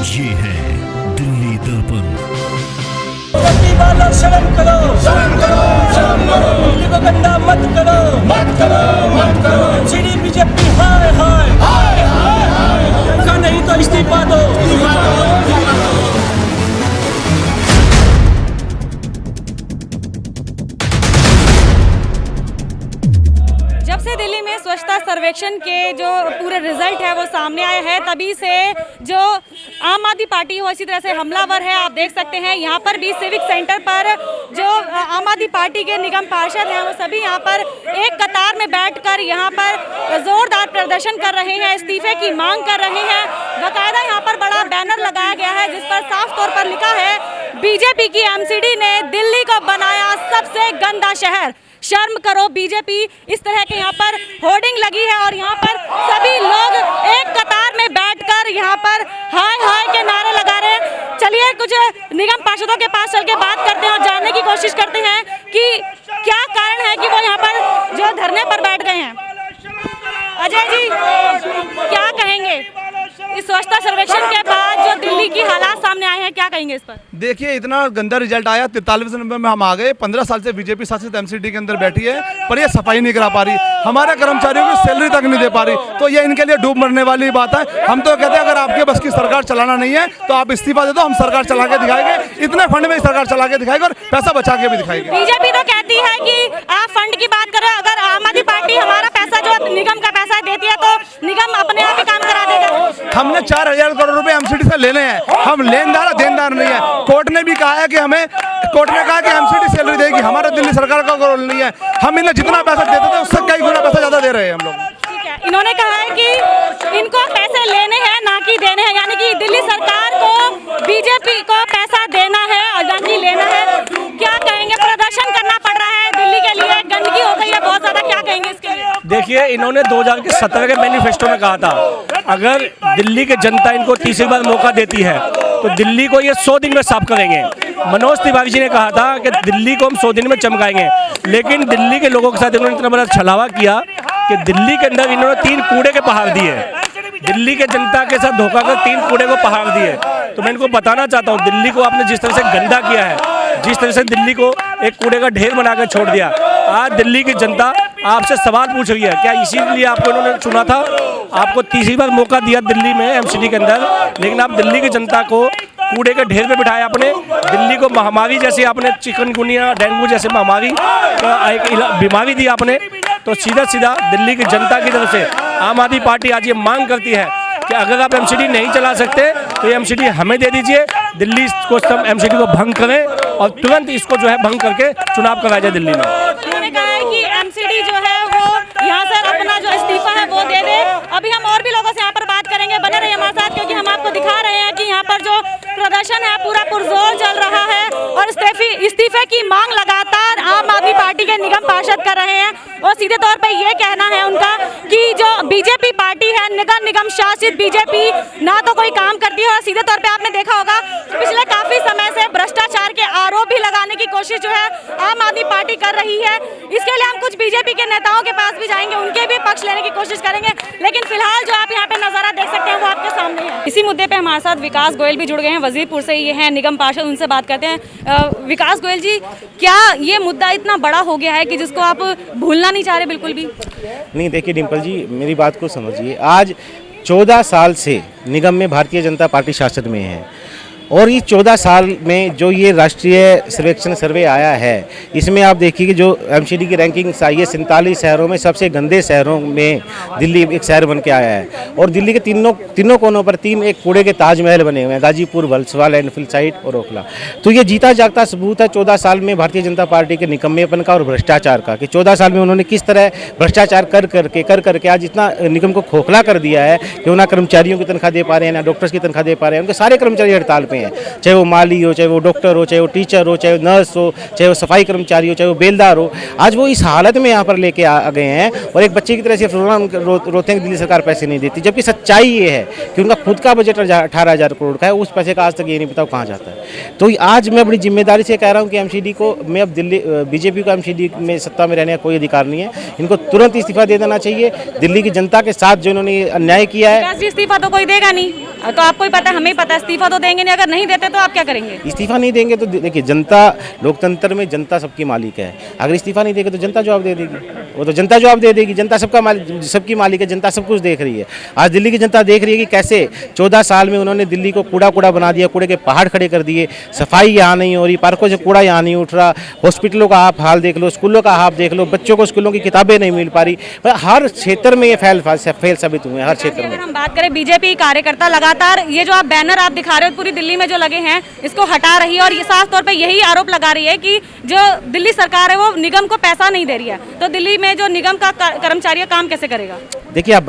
ये है दिल्ली दर्पण। बीजेपी वालों शर्म करो, शर्म करो, शर्म करो, दिल्ली को गंदा मत करो, मत करो, मत करो। एमसीडी बीजेपी हाय हाय हाय हाय हाय, का नहीं तो इस्तीफा दो, इस्तीफा दो। जब से दिल्ली में स्वच्छता सर्वेक्षण के जो पूरे रिजल्ट है वो सामने आए हैं, तभी से जो आम आदमी पार्टी हो इसी तरह से हमलावर है। आप देख सकते हैं यहाँ पर भी सिविक सेंटर पर जो आम आदमी पार्टी के निगम पार्षद हैं वो सभी यहाँ पर एक कतार में बैठकर यहाँ पर जोरदार प्रदर्शन कर रहे हैं, इस्तीफे की मांग कर रहे हैं। बाकायदा यहाँ पर बड़ा बैनर लगाया गया है जिस पर साफ तौर पर लिखा है, बीजेपी की एमसीडी ने दिल्ली को बनाया सबसे गंदा शहर, शर्म करो बीजेपी। इस तरह के यहाँ पर होर्डिंग लगी है और यहाँ पर सभी लोग एक कतार में बैठकर यहाँ पर हाय हाय के नारे लगा रहे हैं। चलिए कुछ निगम पार्षदों के पास चल के बात करते हैं और जानने की कोशिश करते हैं कि क्या कारण है कि वो यहाँ पर जो धरने पर बैठ गए हैं। अजय जी, क्या कहेंगे इस स्वच्छता सर्वेक्षण के बाद जो दिल्ली की हालात सामने आए हैं, क्या कहेंगे इस पर? देखिए, इतना गंदा रिजल्ट आया, 43 नंबर में हम आ गए। 15 साल से बीजेपी शासित एमसीडी के अंदर बैठी है, पर ये सफाई नहीं करा पा रही, हमारे कर्मचारियों की सैलरी तक नहीं दे पा रही। तो ये इनके लिए डूब मरने वाली बात है। हम तो कहते हैं अगर आपके बस की सरकार चलाना नहीं है तो आप इस्तीफा दे दो, हम सरकार चला के दिखाएंगे, इतने फंड में सरकार चला के दिखाएगी और पैसा बचा के भी दिखाएगी। बीजेपी तो कहती है कि आप फंड की बात करें, अगर आम आदमी पार्टी हमारा पैसा जो निगम का पैसा देती है तो निगम अपने आप ही काम करा देगा। हमने 4000 करोड़ रुपए एमसीडी से लेने हैं, हम लेनदार देनदार नहीं है। कोर्ट ने भी कहा है कि हमें, कोर्ट ने कहा कि एमसीडी सैलरी देगी, हमारा दिल्ली सरकार का रोल नहीं है। हम इन्हें जितना पैसा देते थे उससे कई गुना पैसा ज्यादा दे रहे हैं हम लोग। ठीक है, इन्होंने कहा है कि इनको पैसे लेने हैं ना कि देने हैं, यानी कि दिल्ली सरकार को बीजेपी को पैसा देना है और ना कि लेना है। क्या कहेंगे, प्रदर्शन करना पड़ रहा है दिल्ली के लिए, गंदगी हो गई है बहुत ज्यादा, क्या कहेंगे इसके लिए? देखिए, इन्होंने 2017 के मैनिफेस्टो में कहा था अगर दिल्ली की जनता इनको तीसरी बार मौका देती है तो दिल्ली को ये 100 दिन में साफ करेंगे। मनोज तिवारी जी ने कहा था कि दिल्ली को हम 100 दिन में चमकाएंगे, लेकिन दिल्ली के लोगों के साथ इन्होंने इतना बड़ा छलावा किया कि दिल्ली के अंदर इन्होंने 3 कूड़े के पहाड़ दिए। दिल्ली के जनता के साथ धोखा कर 3 कूड़े को पहाड़ दिए। तो मैं इनको बताना चाहता हूँ, दिल्ली को आपने जिस तरह से गंदा किया है, जिस तरह से दिल्ली को एक कूड़े का ढेर बनाकर छोड़ दिया, आज दिल्ली की जनता आपसे सवाल पूछ रही है, क्या इसीलिए आपको इन्होंने चुना था? आपको तीसरी बार मौका दिया दिल्ली में एमसीडी के अंदर, लेकिन आप दिल्ली की जनता को कूड़े के ढेर पे बिठाया आपने। दिल्ली को महामारी जैसे आपने चिकनगुनिया, डेंगू जैसे महामारी का एक बीमारी दी आपने। तो सीधा सीधा दिल्ली की जनता की तरफ से आम आदमी पार्टी आज ये मांग करती है कि अगर आप एमसीडी नहीं चला सकते तो ये एमसीडी हमें दे दीजिए, दिल्ली को एमसीडी को भंग करें और तुरंत इसको जो है भंग करके चुनाव कराया जाए दिल्ली में। उन्होंने कहा है कि एमसीडी जो है वो यहाँ से अपना जो इस्तीफा है वो दे दे। अभी हम और भी लोगों से यहाँ पर बात करेंगे, बने रहिए हमारे साथ, क्योंकि हम आपको दिखा रहे हैं कि यहाँ पर जो प्रदर्शन है पूरा पुरजोर चल रहा है और इस्तीफे की मांग लगातार आम आदमी पार्टी के निगम पार्षद कर रहे हैं। और सीधे तौर पे ये कहना है उनका कि जो बीजेपी पार्टी है, नगर निगम शासित बीजेपी, ना तो कोई काम करती है और सीधे तौर पे आपने देखा होगा पिछले काफी समय से भ्रष्टाचार के आरोप भी लगाने की कोशिश जो है आम आदमी पार्टी कर रही है। इसके लिए हम कुछ बीजेपी के नेताओं के पास भी जाएंगे, उनके भी पक्ष लेने की कोशिश करेंगे, लेकिन फिलहाल जो आप यहाँ पे नजारा देख सकते हैं वो आपके सामने है। इसी मुद्दे पे हमारे साथ विकास गोयल भी जुड़ गए हैं, वजीरपुर से ये हैं निगम पार्षद, उनसे बात करते हैं। विकास गोयल जी, क्या ये मुद्दा इतना बड़ा हो गया है कि जिसको आप भूलना नहीं चाह रहे बिल्कुल भी? नहीं, देखिए डिम्पल जी, मेरी बात को समझिए। आज 14 साल से निगम में भारतीय जनता पार्टी शासन में है और ये 14 साल में जो ये राष्ट्रीय सर्वेक्षण सर्वे आया है, इसमें आप देखिए कि जो एमसीडी की रैंकिंग आई है 47 शहरों में सबसे गंदे शहरों में दिल्ली एक शहर बन के आया है। और दिल्ली के तीनों कोनों पर 3 एक कूड़े के ताजमहल बने हुए हैं, गाजीपुर, वल्सवाल, एनफील्ड साइड और ओखला। तो ये जीता जागता सबूत है 14 साल में भारतीय जनता पार्टी के निकम्मेपन का और भ्रष्टाचार का, कि 14 साल में उन्होंने किस तरह भ्रष्टाचार कर करके आज इतना निगम को खोखला कर दिया है कि ना कर्मचारियों की तनख्वाह दे पा रहे हैं, ना डॉक्टर्स की तनख्वाह दे पा रहे हैं, उनके सारे कर्मचारी हड़ताल पे हैं। हैं, चाहे वो माली हो, चाहे वो डॉक्टर हो, चाहे वो टीचर हो, चाहे वो नर्स हो, चाहे वो सफाई कर्मचारी हो, चाहे वो बेलदार हो, आज वो इस हालत में यहाँ पर लेके आ गए हैं और एक बच्चे की तरह सिर्फ रोते हैं कि दिल्ली सरकार पैसे नहीं देती, जबकि सच्चाई ये है कि उनका खुद का बजट 18,000 करोड़ का है, उस पैसे का आज तक ये नहीं पता कहाँ जाता है। तो आज मैं बड़ी जिम्मेदारी से कह रहा हूँ कि एमसीडी को, मैं अब दिल्ली बीजेपी को एमसीडी में सत्ता में रहने का कोई अधिकार नहीं है, इनको तुरंत इस्तीफा दे देना चाहिए। दिल्ली की जनता के साथ जो इन्होंने अन्याय किया है, विकास जी इस्तीफा तो कोई देगा नहीं, तो आपको ही पता है, हमें ही पता है, इस्तीफा तो देंगे नहीं। अगर नहीं देते तो आप क्या करेंगे? इस्तीफा नहीं देंगे तो देखिए, जनता, लोकतंत्र में जनता सबकी मालिक है, अगर इस्तीफा नहीं देंगे तो जनता जवाब दे देगी, वो तो जनता जवाब दे देगी, जनता सबकी मालिक है, जनता सब कुछ देख रही है। आज दिल्ली की जनता देख रही है कि कैसे 14 साल में उन्होंने दिल्ली को कूड़ा बना दिया, कूड़े के पहाड़ खड़े कर दिए, सफाई यहाँ नहीं हो रही, पार्कों से कूड़ा यहाँ नहीं उठ रहा, हॉस्पिटलों का आप हाल देख लो, स्कूलों का आप देख लो, बच्चों को स्कूलों की किताबें नहीं मिल पा रही, हर क्षेत्र में ये फेल साबित हुए हैं, हर क्षेत्र में। अगर हम बात करें, बीजेपी कार्यकर्ता लगातार ये जो आप बैनर आप दिखा रहे हो पूरी दिल्ली में जो लगे हैं, इसको हटा रही है और ये साफ तौर पे यही आरोप लगा रही है कि जो दिल्ली सरकार है वो निगम को पैसा नहीं दे रही है, तो दिल्ली में जो निगम का कर्मचारी काम कैसे करेगा? देखिए, आप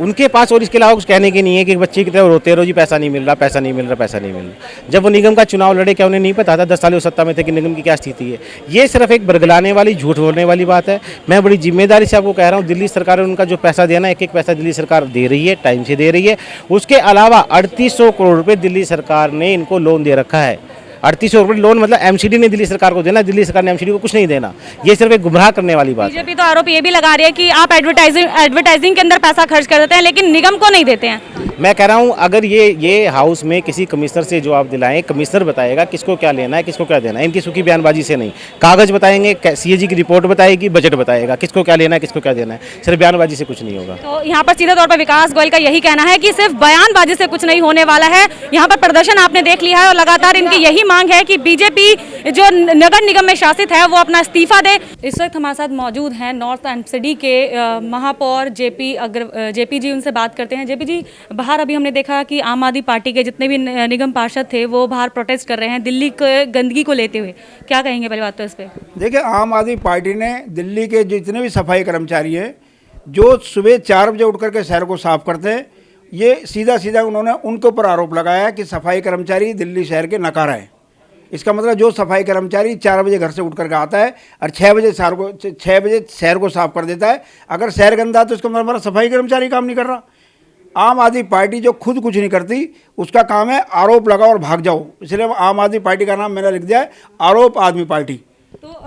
उनके पास और इसके अलावा कुछ कहने की नहीं है कि बच्चे की तरह रोते रहो जी पैसा नहीं मिल रहा, पैसा नहीं मिल रहा, पैसा नहीं मिल रहा। जब वो निगम का चुनाव लड़े, क्या उन्हें नहीं पता था 10 साल वो सत्ता में थे कि निगम की क्या स्थिति है? ये सिर्फ एक बरगलाने वाली, झूठ बोलने वाली बात है। मैं बड़ी जिम्मेदारी से आपको कह रहा हूँ, दिल्ली सरकार उनका जो पैसा देना, एक एक पैसा दिल्ली सरकार दे रही है, टाइम से दे रही है। उसके अलावा 3800 करोड़ रुपये दिल्ली सरकार ने इनको लोन दे रखा है। 3800 करोड़ लोन मतलब एमसीडी ने दिल्ली सरकार को देना, दिल्ली सरकार ने एमसीडी को कुछ नहीं देना। ये सिर्फ एक गुमराह करने वाली बात है। बीजेपी तो आरोप ये भी लगा रही है कि आप एडवर्टाइजिंग के अंदर पैसा खर्च कर देते हैं लेकिन निगम को नहीं देते हैं। मैं कह रहा हूं, अगर ये हाउस में किसी कमिश्नर से जवाब दिलाएं, कमिश्नर बताएगा किसको क्या लेना है, किसको क्या देना है। इनकी सूखी बयानबाजी से नहीं, कागज बताएंगे, सीएजी की रिपोर्ट बताएगी, बजट बताएगा, किसको क्या लेना है, किसको क्या देना है। सिर्फ बयानबाजी से कुछ नहीं होगा। तो यहाँ पर सीधे तौर पर विकास गोयल का यही कहना है कि सिर्फ बयानबाजी से कुछ नहीं होने वाला है। यहाँ पर प्रदर्शन आपने देख लिया है और लगातार इनकी यही मांग है कि बीजेपी जो नगर निगम में शासित है वो अपना इस्तीफा दे। इस वक्त हमारे साथ मौजूद हैं नॉर्थ एमसीडी के महापौर जेपी जी, उनसे बात करते हैं। जेपी जी, बाहर अभी हमने देखा कि आम आदमी पार्टी के जितने भी निगम पार्षद थे वो बाहर प्रोटेस्ट कर रहे हैं दिल्ली के गंदगी को लेते हुए, क्या कहेंगे पहले बात तो इस पर? देखिए, आम आदमी पार्टी ने दिल्ली के जितने भी सफाई कर्मचारी हैं जो सुबह 4 बजे उठ करके शहर को साफ करते हैं, ये सीधा उन्होंने उनके ऊपर आरोप लगाया कि सफाई कर्मचारी दिल्ली शहर के नकारा है। इसका मतलब जो सफाई कर्मचारी 4 बजे घर से उठ करके आता है और 6 बजे शहर को साफ कर देता है, अगर शहर गंदा है तो इसका मतलब सफाई कर्मचारी काम नहीं कर रहा। आम आदमी पार्टी जो खुद कुछ नहीं करती, उसका काम है आरोप लगाओ और भाग जाओ। इसलिए आम आदमी पार्टी का नाम मैंने लिख दिया है आरोप आदमी पार्टी। तो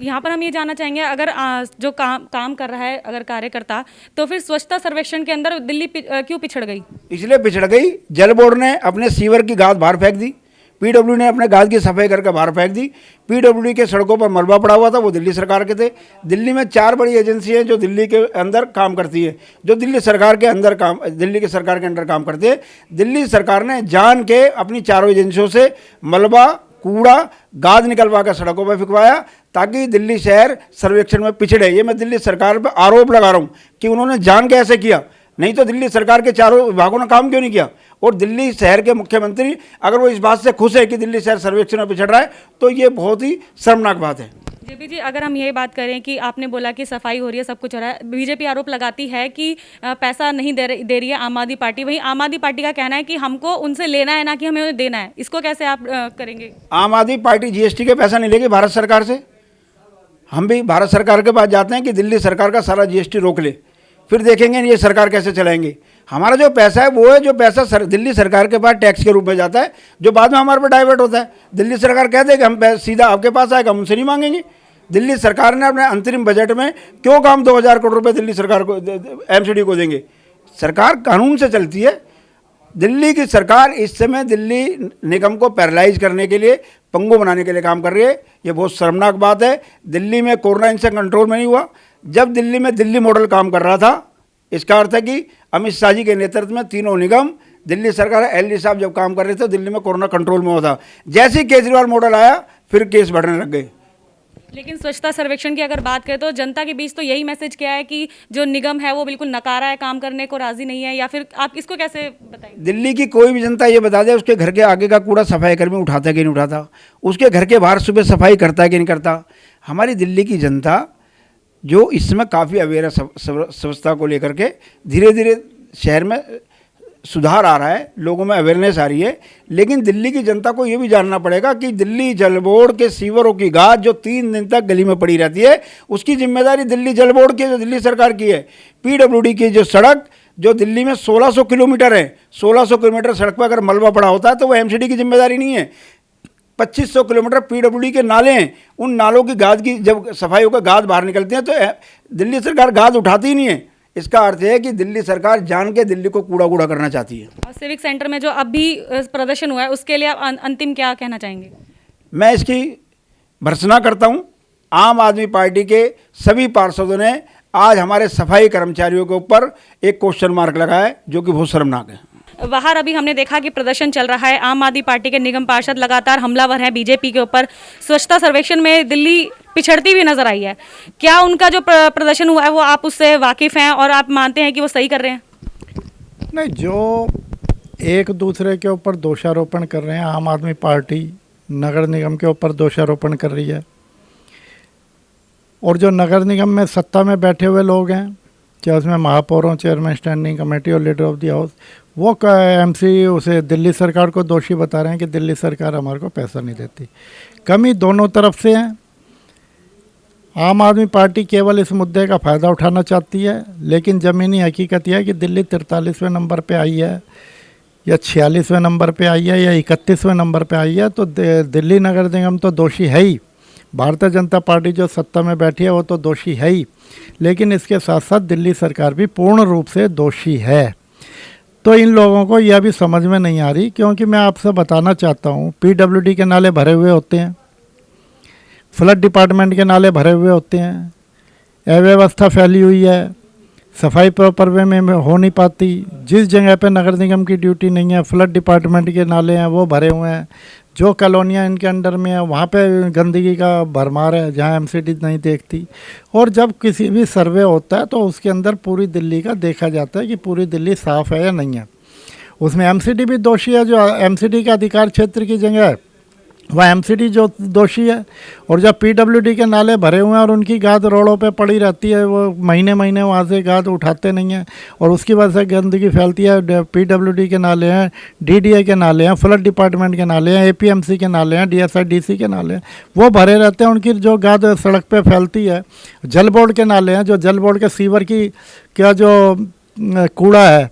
यहाँ पर हम ये जानना चाहेंगे, अगर जो काम कर रहा है अगर कार्यकर्ता, तो फिर स्वच्छता सर्वेक्षण के अंदर दिल्ली क्यों पिछड़ गई? इसलिए पिछड़ गई, जल बोर्ड ने अपने सीवर की गाद बाहर फेंक दी, पीडब्ल्यू ने अपने गाद की सफाई करके बाहर फेंक दी। पीडब्ल्यू के सड़कों पर मलबा पड़ा हुआ था, वो दिल्ली सरकार के थे। दिल्ली में 4 बड़ी एजेंसी हैं जो दिल्ली के अंदर काम करती है, जो दिल्ली सरकार के अंदर काम करती है। दिल्ली सरकार ने जान के अपनी 4 एजेंसियों से मलबा, कूड़ा, गाद निकलवा कर सड़कों पर फिकवाया ताकि दिल्ली शहर सर्वेक्षण में पिछड़े। ये मैं दिल्ली सरकार पर आरोप लगा रहा हूँ कि उन्होंने जान के ऐसे किया, नहीं तो दिल्ली सरकार के 4 विभागों ने काम क्यों नहीं किया। और दिल्ली शहर के मुख्यमंत्री अगर वो इस बात से खुश है कि दिल्ली शहर सर्वेक्षण में पिछड़ रहा है तो ये बहुत ही शर्मनाक बात है। जेपी जी, अगर हम ये बात करें कि आपने बोला कि सफाई हो रही है, सब कुछ हो रहा है, बीजेपी आरोप लगाती है कि पैसा नहीं दे रही है आम आदमी पार्टी। वहीं आम आदमी पार्टी का कहना है कि हमको उनसे लेना है ना कि हमें देना है। इसको कैसे आप करेंगे? आम आदमी पार्टी जीएसटी के पैसा नहीं लेगी भारत सरकार से। हम भी भारत सरकार के पास जाते हैं कि दिल्ली सरकार का सारा जीएसटी रोक ले, फिर देखेंगे ये सरकार कैसे चलाएंगे। हमारा जो पैसा है वो है जो पैसा दिल्ली सरकार के पास टैक्स के रूप में जाता है, जो बाद में हमारे पर डाइवर्ट होता है। दिल्ली सरकार कहते हैं कि हम सीधा आपके पास आएगा, हम उनसे नहीं मांगेंगे। दिल्ली सरकार ने अपने अंतरिम बजट में क्यों काम 2000 करोड़ रुपए दिल्ली सरकार को, एमसीडी को देंगे? सरकार कानून से चलती है। दिल्ली की सरकार इस समय दिल्ली निगम को पैरालाइज करने के लिए, पंगु बनाने के लिए काम कर रही है। ये बहुत शर्मनाक बात है। दिल्ली में कोरोना इनसे कंट्रोल में नहीं हुआ। जब दिल्ली में दिल्ली मॉडल काम कर रहा था, इसका अर्थ है कि अमित शाह जी के नेतृत्व में तीनों निगम, दिल्ली सरकार, एलडी साहब जब काम कर रहे थे दिल्ली में कोरोना कंट्रोल में होता। जैसे ही केजरीवाल मॉडल आया फिर केस बढ़ने लग गए। लेकिन स्वच्छता सर्वेक्षण की अगर बात करें तो जनता के बीच तो यही मैसेज क्या है कि जो निगम है वो बिल्कुल नकारा है, काम करने को राजी नहीं है, या फिर आप इसको कैसे बताएंगे? दिल्ली की कोई भी जनता ये बता दे उसके घर के आगे का कूड़ा सफाई कर्मी उठाता है कि नहीं उठाता, उसके घर के बाहर सुबह सफाई करता है कि नहीं करता। हमारी दिल्ली की जनता जो इस समय काफ़ी अवेयर है स्वच्छता को लेकर के, धीरे धीरे शहर में सुधार आ रहा है, लोगों में अवेयरनेस आ रही है, लेकिन दिल्ली की जनता को ये भी जानना पड़ेगा कि दिल्ली जल बोर्ड के सीवरों की गाज जो 3 दिन तक गली में पड़ी रहती है, उसकी जिम्मेदारी दिल्ली जल बोर्ड की, जो दिल्ली सरकार की है। पीडब्ल्यूडी की जो सड़क जो दिल्ली में 1600 किलोमीटर है, 1600 किलोमीटर सड़क पर अगर मलबा पड़ा होता है तो वो एमसीडी की जिम्मेदारी नहीं है। 2500 किलोमीटर पीडब्ल्यूडी के नाले हैं, उन नालों की गाद की जब सफाई होकर गाद बाहर निकलती है तो दिल्ली सरकार गाद उठाती ही नहीं है। इसका अर्थ है कि दिल्ली सरकार जान के दिल्ली को कूड़ा कूड़ा करना चाहती है। और सिविक सेंटर में जो अभी प्रदर्शन हुआ है उसके लिए आप अंतिम क्या कहना चाहेंगे? मैं इसकी भर्त्सना करता हूं। आम आदमी पार्टी के सभी पार्षदों ने आज हमारे सफाई कर्मचारियों के ऊपर एक क्वेश्चन मार्क लगाया है, जो कि बहुत शर्मनाक है। बाहर अभी हमने देखा कि प्रदर्शन चल रहा है, आम आदमी पार्टी के निगम पार्षद लगातार हमलावर हैं बीजेपी के ऊपर। स्वच्छता सर्वेक्षण में दिल्ली पिछड़ती हुई नजर आई है। क्या उनका जो प्रदर्शन हुआ है वो आप उससे वाकिफ हैं और आप मानते हैं कि वो सही कर रहे हैं? नहीं, जो एक दूसरे के ऊपर दोषारोपण कर रहे हैं, आम आदमी पार्टी नगर निगम के ऊपर दोषारोपण कर रही है, और जो नगर निगम में सत्ता में बैठे हुए लोग हैं, चाहे उसमें महापौर हों, चेयरमैन स्टैंडिंग कमेटी और लीडर ऑफ द हाउस, वो एमसी उसे दिल्ली सरकार को दोषी बता रहे हैं कि दिल्ली सरकार हमारे को पैसा नहीं देती। कमी दोनों तरफ से है। आम आदमी पार्टी केवल इस मुद्दे का फ़ायदा उठाना चाहती है, लेकिन ज़मीनी हकीकत यह है कि दिल्ली 43वें नंबर पे आई है या 46वें नंबर पे आई है या 31वें नंबर पे आई है, तो दिल्ली नगर निगम तो दोषी है ही। भारतीय जनता पार्टी जो सत्ता में बैठी है वो तो दोषी है ही, लेकिन इसके साथ साथ दिल्ली सरकार भी पूर्ण रूप से दोषी है। तो इन लोगों को यह भी समझ में नहीं आ रही, क्योंकि मैं आपसे बताना चाहता हूँ, पीडब्ल्यूडी के नाले भरे हुए होते हैं, फ्लड डिपार्टमेंट के नाले भरे हुए होते हैं, अव्यवस्था फैली हुई है, सफाई प्रॉपर वे में हो नहीं पाती। जिस जगह पे नगर निगम की ड्यूटी नहीं है, फ्लड डिपार्टमेंट के नाले हैं वो भरे हुए हैं। जो कॉलोनियाँ इनके अंडर में है वहाँ पे गंदगी का भरमार है, जहाँ एमसीडी नहीं देखती। और जब किसी भी सर्वे होता है तो उसके अंदर पूरी दिल्ली का देखा जाता है कि पूरी दिल्ली साफ़ है या नहीं है। उसमें एमसीडी भी दोषी है, जो एमसीडी के अधिकार क्षेत्र की जगह है वह एमसीडी जो दोषी है। और जब पीडब्ल्यूडी के नाले भरे हुए हैं और उनकी गाद रोडों पे पड़ी रहती है, वो महीने महीने वहाँ से गाद उठाते नहीं हैं और उसकी वजह से गंदगी फैलती है। पीडब्ल्यूडी के नाले हैं, डीडीए के नाले हैं, फ्लड डिपार्टमेंट के नाले हैं, एपीएमसी के नाले हैं, डीएसआईडीसी के नाले हैं, वो भरे रहते हैं। उनकी जो गाद सड़क पे फैलती है। जल बोर्ड के नाले हैं, जो जल बोर्ड के सीवर की क्या जो कूड़ा है,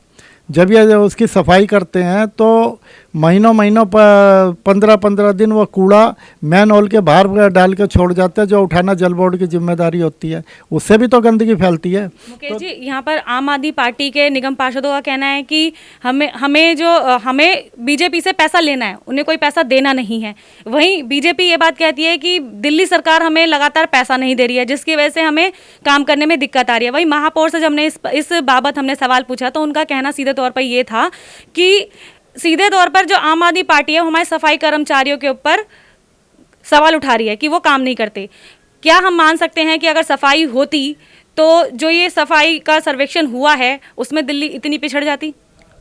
जब ये उसकी सफाई करते हैं तो महीनों 15-15 दिन वो कूड़ा मैन होल के बाहर डाल के छोड़ जाते हैं, जो उठाना जल बोर्ड की जिम्मेदारी होती है। उससे भी तो गंदगी फैलती है। मुकेश जी, यहाँ पर आम आदमी पार्टी के निगम पार्षदों का कहना है कि हमें बीजेपी से पैसा लेना है, उन्हें कोई पैसा देना नहीं है। वहीं बीजेपी ये बात कहती है कि दिल्ली सरकार हमें लगातार पैसा नहीं दे रही है, जिसकी वजह से हमें काम करने में दिक्कत आ रही है। वहीं महापौर से जब हमने इस बाबत हमने सवाल पूछा तो उनका कहना सीधे तौर पर ये था कि सीधे तौर पर जो आम आदमी पार्टी है वो हमारे सफाई कर्मचारियों के ऊपर सवाल उठा रही है कि वो काम नहीं करते। क्या हम मान सकते हैं कि अगर सफाई होती तो जो ये सफाई का सर्वेक्षण हुआ है उसमें दिल्ली इतनी पिछड़ जाती?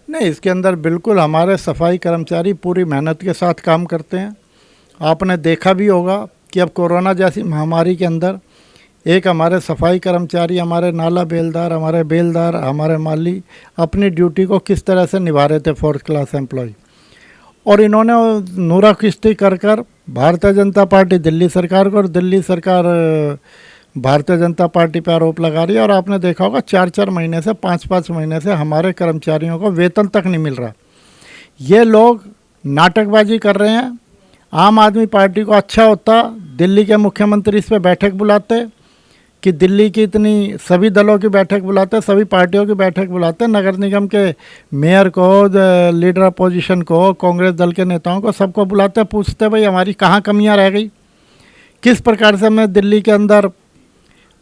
नहीं, इसके अंदर बिल्कुल हमारे सफाई कर्मचारी पूरी मेहनत के साथ काम करते हैं। आपने देखा भी होगा कि अब कोरोना जैसी महामारी के अंदर एक हमारे सफाई कर्मचारी, हमारे नाला बेलदार, हमारे बेलदार, हमारे माली अपनी ड्यूटी को किस तरह से निभा रहे थे, 4th क्लास एम्प्लॉय। और इन्होंने नूरा किश्ती कर भारतीय जनता पार्टी दिल्ली सरकार को और दिल्ली सरकार भारतीय जनता पार्टी पर आरोप लगा रही है। और आपने देखा होगा 4-4 महीने से 5-5 महीने से हमारे कर्मचारियों को वेतन तक नहीं मिल रहा। ये लोग नाटकबाजी कर रहे हैं। आम आदमी पार्टी को अच्छा होता दिल्ली के मुख्यमंत्री इस पर बैठक बुलाते कि दिल्ली की इतनी सभी दलों की बैठक बुलाते, सभी पार्टियों की बैठक बुलाते, नगर निगम के मेयर को, लीडर अपोजिशन को, कांग्रेस दल के नेताओं को, सबको बुलाते, पूछते भाई हमारी कहाँ कमियां रह गई, किस प्रकार से मैं दिल्ली के अंदर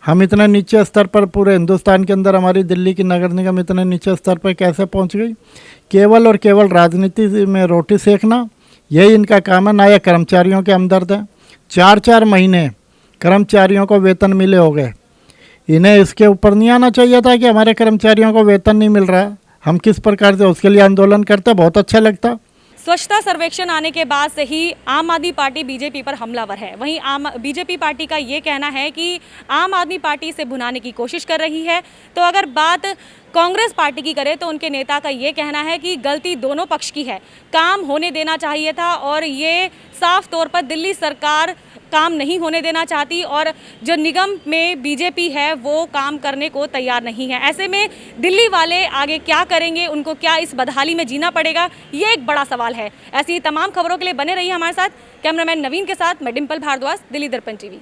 हम इतने नीचे स्तर पर, पूरे हिंदुस्तान के अंदर हमारी दिल्ली की नगर निगम इतने नीचे स्तर पर कैसे पहुँच गई। केवल और केवल राजनीति में रोटी सेकना यही इनका काम है, ना ये कर्मचारियों के हमदर्द हैं। 4-4 महीने कर्मचारियों को वेतन मिले हो गए, इन्हें इसके ऊपर नहीं आना चाहिए था कि हमारे कर्मचारियों को वेतन नहीं मिल रहा, हम किस प्रकार से उसके लिए आंदोलन करते, बहुत अच्छा लगता। स्वच्छता सर्वेक्षण आने के बाद से ही आम आदमी पार्टी बीजेपी पर हमलावर है। वहीं बीजेपी पार्टी का ये कहना है कि आम आदमी पार्टी इसे भुनाने की कोशिश कर रही है। तो अगर बात कांग्रेस पार्टी की करें तो उनके नेता का ये कहना है कि गलती दोनों पक्ष की है, काम होने देना चाहिए था और ये साफ तौर पर दिल्ली सरकार काम नहीं होने देना चाहती और जो निगम में बीजेपी है वो काम करने को तैयार नहीं है। ऐसे में दिल्ली वाले आगे क्या करेंगे, उनको क्या इस बदहाली में जीना पड़ेगा, ये एक बड़ा सवाल है। ऐसी तमाम खबरों के लिए बने रहिए हमारे साथ। कैमरामैन नवीन के साथ मैं डिम्पल भारद्वाज, दिल्ली दर्पण टीवी।